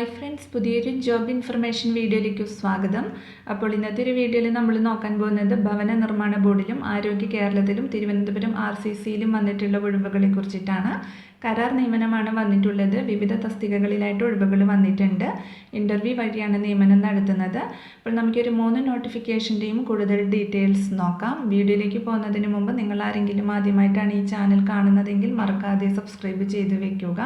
Hi friends, പുതിയൊരു job information വീഡിയോയിലേക്ക് സ്വാഗതം. അപ്പോൾ ഇന്നത്തെ ഒരു വീഡിയോയിൽ നമ്മൾ നോക്കാൻ പോകുന്നത് ഭവന നിർമ്മാണ ബോർഡിലും ആരോഗ്യ കേരളത്തിലും തിരുവനന്തപുരം RCCയിലും വന്നിട്ടുള്ള ഒഴിവുകളെ കുറിച്ചിട്ടാണ്. കരാർ നിയമനമാണ് വന്നിട്ടുള്ളത്. വിവിധ തസ്തികകളിലായിട്ട് ഒഴിവുകൾ വന്നിട്ടുണ്ട്. ഇൻ്റർവ്യൂ വഴിയാണ് നിയമനം നടത്തുന്നത്. അപ്പോൾ നമുക്കൊരു 3 നോട്ടിഫിക്കേഷൻ്റെയും കൂടുതൽ ഡീറ്റെയിൽസ് നോക്കാം. വീഡിയോയിലേക്ക് പോകുന്നതിന് മുമ്പ് നിങ്ങൾ ആരെങ്കിലും ആദ്യമായിട്ടാണ് ഈ ചാനൽ കാണുന്നതെങ്കിൽ മറക്കാതെ സബ്സ്ക്രൈബ് ചെയ്ത് വെക്കുക.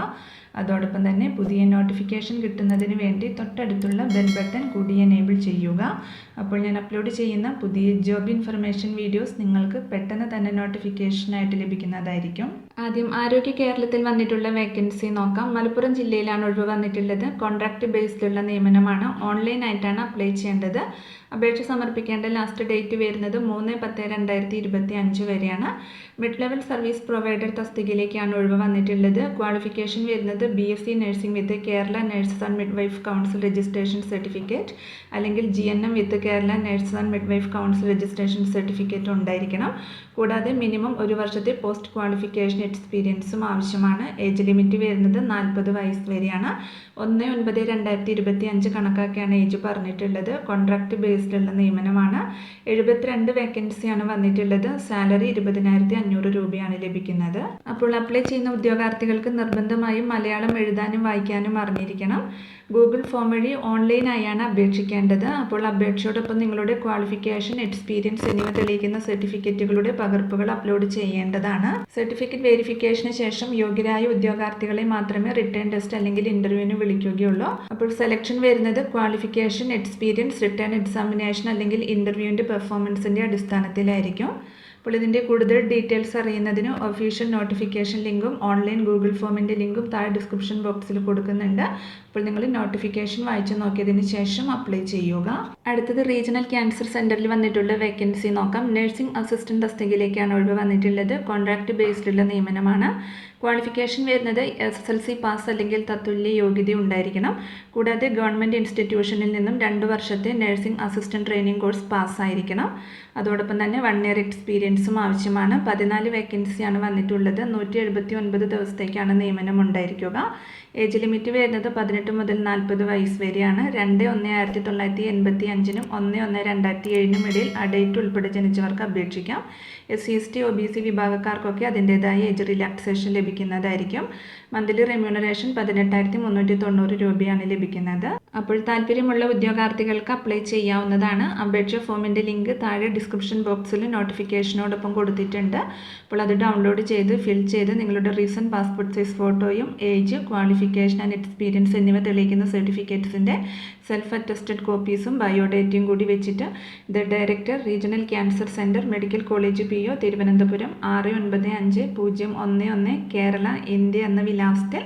അതോടൊപ്പം തന്നെ പുതിയ നോട്ടിഫിക്കേഷൻ കിട്ടുന്നതിന് വേണ്ടി തൊട്ടടുത്തുള്ള ബെൽ ബട്ടൺ കൂടി എനേബിൾ ചെയ്യുക. അപ്പോൾ ഞാൻ അപ്ലോഡ് ചെയ്യുന്ന പുതിയ ജോബ് ഇൻഫർമേഷൻ വീഡിയോസ് നിങ്ങൾക്ക് പെട്ടെന്ന് തന്നെ നോട്ടിഫിക്കേഷനായിട്ട് ലഭിക്കുന്നതായിരിക്കും. ആദ്യം ആരോഗ്യ കേരളത്തിൽ വന്നിട്ടുള്ള വേക്കൻസി നോക്കാം. മലപ്പുറം ജില്ലയിലാണ് ഒഴിവ് വന്നിട്ടുള്ളത്. കോൺട്രാക്ട് ബേസ്ഡിലുള്ള നിയമനമാണ്. ഓൺലൈനായിട്ടാണ് അപ്ലൈ ചെയ്യേണ്ടത്. അപേക്ഷ സമർപ്പിക്കേണ്ട ലാസ്റ്റ് ഡേറ്റ് വരുന്നത് 3/10/2025 വരെയാണ്. മിഡ് ലെവൽ സർവീസ് പ്രൊവൈഡർ തസ്തികയിലേക്കാണ് ഒഴിവ് വന്നിട്ടുള്ളത്. ക്വാളിഫിക്കേഷൻ വരുന്നത് BSc nursing with Kerala nurses and midwife council registration certificate അല്ലെങ്കിൽ GNM with Kerala nurses and midwife council registration certificate ഉണ്ടായിരിക്കണം. കൂടാതെ മിനിമം 1 വർഷത്തെ പോസ്റ്റ് ക്വാളിഫിക്കേഷൻ എക്സ്പീരിയൻസും ആവശ്യമാണ്. ഏജ് ലിമിറ്റ് വരുന്നത് 40 വയസ്സ് വരെയാണ്. 1/9/2025 കണക്കാക്കിയാണ് ഏജ് പറഞ്ഞിട്ടുള്ളത്. കോൺട്രാക്ട് ബേസ്ഡുള്ള നിയമനമാണ്. 72 വേക്കൻസിയാണ് വന്നിട്ടുള്ളത്. സാലറി 20,500 രൂപയാണ് ലഭിക്കുന്നത്. അപ്പോൾ അപ്ലൈ ചെയ്യുന്ന ഉദ്യോഗാർത്ഥികൾക്ക് നിർബന്ധമായും മലയാളം എഴുതാനും വായിക്കാനും അറിഞ്ഞിരിക്കണം. ഗൂഗിൾ ഫോം വഴി ഓൺലൈനായാണ് അപേക്ഷിക്കേണ്ടത്. അപ്പോൾ അപേക്ഷയോടൊപ്പം നിങ്ങളുടെ ക്വാളിഫിക്കേഷൻ, എക്സ്പീരിയൻസ് എന്നിവ തെളിയിക്കുന്ന സർട്ടിഫിക്കറ്റുകളുടെ പകർപ്പുകൾ അപ്ലോഡ് ചെയ്യേണ്ടതാണ്. സർട്ടിഫിക്കറ്റ് വെരിഫിക്കേഷന് ശേഷം യോഗ്യരായ ഉദ്യോഗാർത്ഥികളെ മാത്രമേ റിട്ടേൺ ടെസ്റ്റ് അല്ലെങ്കിൽ ഇന്റർവ്യൂവിന് വിളിക്കുകയുള്ളൂ. അപ്പോൾ സെലക്ഷൻ വരുന്നത് ക്വാളിഫിക്കേഷൻ, എക്സ്പീരിയൻസ്, റിട്ടേൺ എക്സാമിനേഷൻ അല്ലെങ്കിൽ ഇന്റർവ്യൂവിൻ്റെ പെർഫോമൻസിൻ്റെ അടിസ്ഥാനത്തിലായിരിക്കും. അപ്പോൾ ഇതിൻ്റെ കൂടുതൽ ഡീറ്റെയിൽസ് അറിയുന്നതിന് ഒഫീഷ്യൽ നോട്ടിഫിക്കേഷൻ ലിങ്കും ഓൺലൈൻ ഗൂഗിൾ ഫോമിൻ്റെ ലിങ്കും താഴെ ഡിസ്ക്രിപ്ഷൻ ബോക്സിൽ കൊടുക്കുന്നുണ്ട്. അപ്പോൾ നിങ്ങൾ നോട്ടിഫിക്കേഷൻ വായിച്ചു നോക്കിയതിന് ശേഷം അപ്ലൈ ചെയ്യുക. അടുത്തത് റീജിയണൽ ക്യാൻസർ സെൻറ്ററിൽ വന്നിട്ടുള്ള വേക്കൻസി നോക്കാം. നഴ്സിംഗ് അസിസ്റ്റന്റ് തസ്തികയിലേക്കാണ് ഒഴിവ് വന്നിട്ടുള്ളത്. കോൺട്രാക്ട് ബേസ്ഡുള്ള നിയമനമാണ്. ക്വാളിഫിക്കേഷൻ വരുന്നത് SSLC പാസ് അല്ലെങ്കിൽ തത്തുല്യ യോഗ്യത ഉണ്ടായിരിക്കണം. കൂടാതെ ഗവൺമെൻറ് ഇൻസ്റ്റിറ്റ്യൂഷനിൽ നിന്നും 2 വർഷത്തെ നഴ്സിംഗ് അസിസ്റ്റന്റ് ട്രെയിനിങ് കോഴ്സ് പാസ്സായിരിക്കണം. അതോടൊപ്പം തന്നെ 1 ഇയർ എക്സ്പീരിയൻസും ആവശ്യമാണ്. 14 വേക്കൻസിയാണ് വന്നിട്ടുള്ളത്. 179 ദിവസത്തേക്കാണ് നിയമനം ഉണ്ടായിരിക്കുക. ഏജ് ലിമിറ്റ് വരുന്നത് 18 മുതൽ 40 വയസ്സ് വരെയാണ്. 2/1/1985 1/1/2007 ഇടയിൽ ആ ഡേറ്റ് ഉൾപ്പെടെ ജനിച്ചവർക്ക് അപേക്ഷിക്കാം. SC ST OBC വിഭാഗക്കാർക്കൊക്കെ അതിൻ്റെതായ ഏജ് റിലാക്സേഷൻ ലഭിക്കുന്നതായിരിക്കും. മന്ത്ലി റെമ്യൂണറേഷൻ 18,390 രൂപയാണ് ലഭിക്കുന്നത്. അപ്പോൾ താല്പര്യമുള്ള ഉദ്യോഗാർത്ഥികൾക്ക് അപ്ലൈ ചെയ്യാവുന്നതാണ്. അപേക്ഷ ഫോമിൻ്റെ ലിങ്ക് താഴെ ഡിസ്ക്രിപ്ഷൻ ബോക്സിൽ നോട്ടിഫിക്കേഷനോടൊപ്പം കൊടുത്തിട്ടുണ്ട്. അപ്പോൾ അത് ഡൗൺലോഡ് ചെയ്ത് ഫിൽ ചെയ്ത് നിങ്ങളുടെ റീസെൻറ്റ് പാസ്പോർട്ട് സൈസ് ഫോട്ടോയും ഏജ്, ക്വാളിഫിക്കേഷൻ ആൻഡ് എക്സ്പീരിയൻസ് എന്നിവ തെളിയിക്കുന്ന സർട്ടിഫിക്കറ്റ്സിൻ്റെ സെൽഫ് അറ്റസ്റ്റഡ് കോപ്പീസും ബയോഡേറ്റയും കൂടി വെച്ചിട്ട് the director, regional cancer centre, medical college PO, Thiruvananthapuram 695-011 Kerala, India എന്ന വിലാസത്തിൽ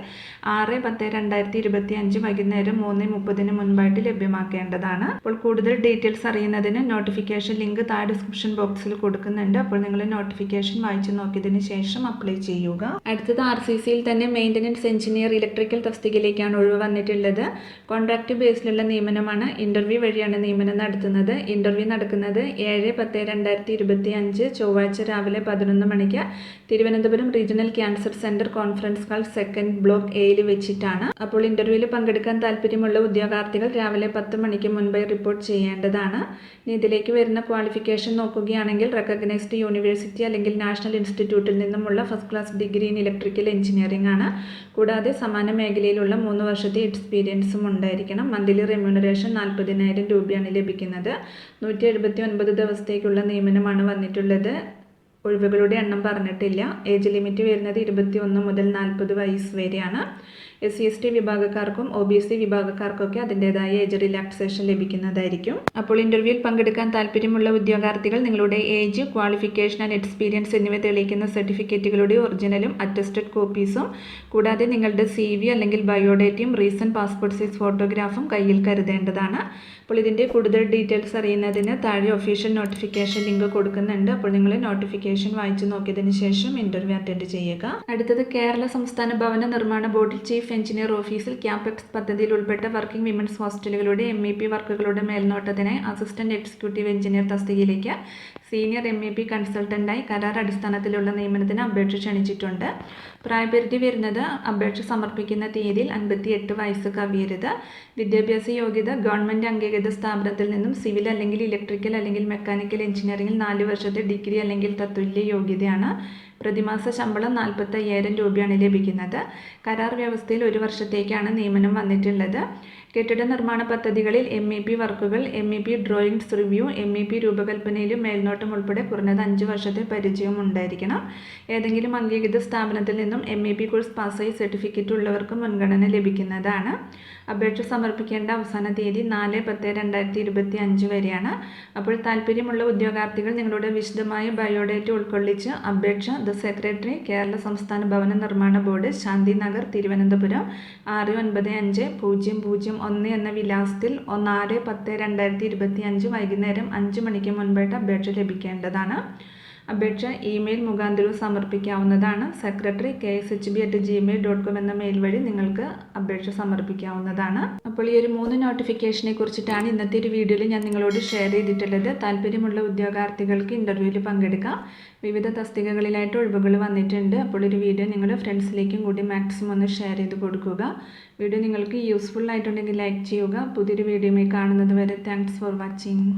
6/10/2025 വൈകുന്നേരം 3:30 മുൻപായിട്ട് ലഭ്യമാക്കേണ്ടതാണ്. അപ്പോൾ കൂടുതൽ ഡീറ്റെയിൽസ് അറിയുന്നതിന് നോട്ടിഫിക്കേഷൻ ലിങ്ക് താഴെ ഡിസ്ക്രിപ്ഷൻ ബോക്സിൽ കൊടുക്കുന്നുണ്ട്. അപ്പോൾ നിങ്ങൾ നോട്ടിഫിക്കേഷൻ വായിച്ചു നോക്കിയതിന് ശേഷം അപ്ലൈ ചെയ്യുക. അടുത്തത് RCCയിൽ തന്നെ മെയിൻ്റനൻസ് എഞ്ചിനീയർ ഇലക്ട്രിക്കൽ തസ്തികയിലേക്കാണ് ഒഴിവ് വന്നിട്ടുള്ളത്. കോൺട്രാക്ട് ബേസിലുള്ള നിയമനമാണ്. ഇൻ്റർവ്യൂ വഴിയാണ് നിയമനം നടത്തുന്നത്. ഇൻ്റർവ്യൂ നടക്കുന്നത് 7/10/2025 ചൊവ്വാഴ്ച രാവിലെ 11 മണിക്ക് Thiruvananthapuram regional cancer centre conference hall 2nd block Aയിൽ വെച്ചിട്ടാണ്. അപ്പോൾ ഇൻ്റർവ്യൂവിൽ പങ്കെടുക്കാൻ താല്പര്യമുള്ള ഉദ്യോഗാർത്ഥികൾ രാവിലെ 10 മണിക്ക് മുൻപായി റിപ്പോർട്ട് ചെയ്യേണ്ടതാണ്. ഇനി ഇതിലേക്ക് വരുന്ന ക്വാളിഫിക്കേഷൻ നോക്കുകയാണെങ്കിൽ റെക്കഗ്നൈസ്ഡ് യൂണിവേഴ്സിറ്റി അല്ലെങ്കിൽ നാഷണൽ ഇൻസ്റ്റിറ്റ്യൂട്ടിൽ നിന്നുമുള്ള first class degree in electrical engineering ആണ്. കൂടാതെ സമാന മേഖലയിലുള്ള 3 വർഷത്തെ എക്സ്പീരിയൻസും ഉണ്ടായിരിക്കണം. മന്ത്ലി റെമ്യൂണറേഷൻ 40,000 രൂപയാണ് ലഭിക്കുന്നത്. 179 ദിവസത്തേക്കുള്ള നിയമനമാണ് വന്നിട്ടുള്ളത്. ഒഴിവുകളുടെ എണ്ണം പറഞ്ഞിട്ടില്ല. ഏജ് ലിമിറ്റ് വരുന്നത് 21 മുതൽ 40 വയസ്സ് വരെയാണ്. SC ST വിഭാഗക്കാർക്കും OBC വിഭാഗക്കാർക്കൊക്കെ അതിൻ്റെതായ ഏജ് റിലാക്സേഷൻ ലഭിക്കുന്നതായിരിക്കും. അപ്പോൾ ഇൻ്റർവ്യൂവിൽ പങ്കെടുക്കാൻ താല്പര്യമുള്ള ഉദ്യോഗാർത്ഥികൾ നിങ്ങളുടെ ഏജ്, ക്വാളിഫിക്കേഷൻ ആൻഡ് എക്സ്പീരിയൻസ് എന്നിവ തെളിയിക്കുന്ന സർട്ടിഫിക്കറ്റുകളുടെ ഒറിജിനലും അറ്റസ്റ്റഡ് കോപ്പീസും കൂടാതെ നിങ്ങളുടെ CV അല്ലെങ്കിൽ ബയോഡേറ്റയും റീസെൻറ്റ് പാസ്പോർട്ട് സൈസ് ഫോട്ടോഗ്രാഫും കയ്യിൽ കരുതേണ്ടതാണ്. അപ്പോൾ ഇതിൻ്റെ കൂടുതൽ ഡീറ്റെയിൽസ് അറിയുന്നതിന് താഴെ ഒഫീഷ്യൽ നോട്ടിഫിക്കേഷൻ ലിങ്ക് കൊടുക്കുന്നുണ്ട്. അപ്പോൾ നിങ്ങൾ നോട്ടിഫിക്കേഷൻ വായിച്ചു നോക്കിയതിന് ശേഷം ഇൻ്റർവ്യൂ അറ്റൻഡ് ചെയ്യുക. അടുത്തത് കേരള സംസ്ഥാന ഭവന നിർമ്മാണ ബോർഡിൽ ചീഫ് ചീഫ് എഞ്ചിനീയർ ഓഫീസിൽ ക്യാപെക്സ് പദ്ധതിയിൽ ഉൾപ്പെട്ട വർക്കിംഗ് വിമൻസ് ഹോസ്റ്റലുകളുടെ MEP വർക്കുകളുടെ മേൽനോട്ടത്തിനായി അസിസ്റ്റന്റ് എക്സിക്യൂട്ടീവ് എഞ്ചിനീയർ തസ്തികയിലേക്ക് സീനിയർ MEP കൺസൾട്ടൻ്റായി കരാർ അടിസ്ഥാനത്തിലുള്ള നിയമനത്തിന് അപേക്ഷ ക്ഷണിച്ചിട്ടുണ്ട്. പ്രായപരിധി വരുന്നത് അപേക്ഷ സമർപ്പിക്കുന്ന തീയതിയിൽ 58 വയസ്സ് കവിയരുത്. വിദ്യാഭ്യാസ യോഗ്യത ഗവൺമെൻറ് അംഗീകൃത സ്ഥാപനത്തിൽ നിന്നും സിവിൽ അല്ലെങ്കിൽ ഇലക്ട്രിക്കൽ അല്ലെങ്കിൽ മെക്കാനിക്കൽ എഞ്ചിനീയറിംഗിൽ 4 വർഷത്തെ ഡിഗ്രി അല്ലെങ്കിൽ തത്തുല്യ യോഗ്യതയാണ്. പ്രതിമാസ ശമ്പളം 45,000 രൂപയാണ് ലഭിക്കുന്നത്. കരാർ വ്യവസ്ഥയിൽ 1 വർഷത്തേക്കാണ് നിയമനം വന്നിട്ടുള്ളത്. കെട്ടിട നിർമ്മാണ പദ്ധതികളിൽ MEP വർക്കുകൾ, MEP ഡ്രോയിങ്സ് റിവ്യൂ, MEP രൂപകൽപ്പനയിലും മേൽനോട്ടം ഉൾപ്പെടെ കുറഞ്ഞത് 5 വർഷത്തെ പരിചയം ഉണ്ടായിരിക്കണം. ഏതെങ്കിലും അംഗീകൃത സ്ഥാപനത്തിൽ നിന്നും MEP കോഴ്സ് പാസ്സായി സർട്ടിഫിക്കറ്റ് ഉള്ളവർക്ക് മുൻഗണന ലഭിക്കുന്നതാണ്. അപേക്ഷ സമർപ്പിക്കേണ്ട അവസാന തീയതി 4/10/2025 വരെയാണ്. അപ്പോൾ താല്പര്യമുള്ള ഉദ്യോഗാർത്ഥികൾ നിങ്ങളുടെ വിശദമായ ബയോഡേറ്റ ഉൾക്കൊള്ളിച്ച് അപേക്ഷ ദ സെക്രട്ടറി, കേരള സംസ്ഥാന ഭവന നിർമ്മാണ ബോർഡ്, ശാന്തി നഗർ, തിരുവനന്തപുരം 695001 എന്ന വിലാസത്തിൽ 4/10/2025 വൈകുന്നേരം 5 മണിക്ക് മുൻപായിട്ട് അപേക്ഷ ലഭിക്കേണ്ടതാണ്. അപേക്ഷ ഇമെയിൽ മുഖാന്തരവും സമർപ്പിക്കാവുന്നതാണ്. സെക്രട്ടറി kshb@gmail.com എന്ന മെയിൽ വഴി നിങ്ങൾക്ക് അപേക്ഷ സമർപ്പിക്കാവുന്നതാണ്. അപ്പോൾ ഈ ഒരു 3 നോട്ടിഫിക്കേഷനെ കുറിച്ചിട്ടാണ് ഇന്നത്തെ ഒരു വീഡിയോയിൽ ഞാൻ നിങ്ങളോട് ഷെയർ ചെയ്തിട്ടുള്ളത്. താല്പര്യമുള്ള ഉദ്യോഗാർത്ഥികൾക്ക് ഇൻ്റർവ്യൂവിൽ പങ്കെടുക്കാം. വിവിധ തസ്തികകളിലായിട്ട് ഒഴിവുകൾ വന്നിട്ടുണ്ട്. അപ്പോൾ ഒരു വീഡിയോ നിങ്ങളുടെ ഫ്രണ്ട്സിലേക്കും കൂടി മാക്സിമം ഒന്ന് ഷെയർ ചെയ്ത് കൊടുക്കുക. വീഡിയോ നിങ്ങൾക്ക് യൂസ്ഫുൾ ആയിട്ടുണ്ടെങ്കിൽ ലൈക്ക് ചെയ്യുക. പുതിയൊരു വീഡിയോയുമായി കാണുന്നത് വരെ താങ്ക്സ് ഫോർ വാച്ചിങ്.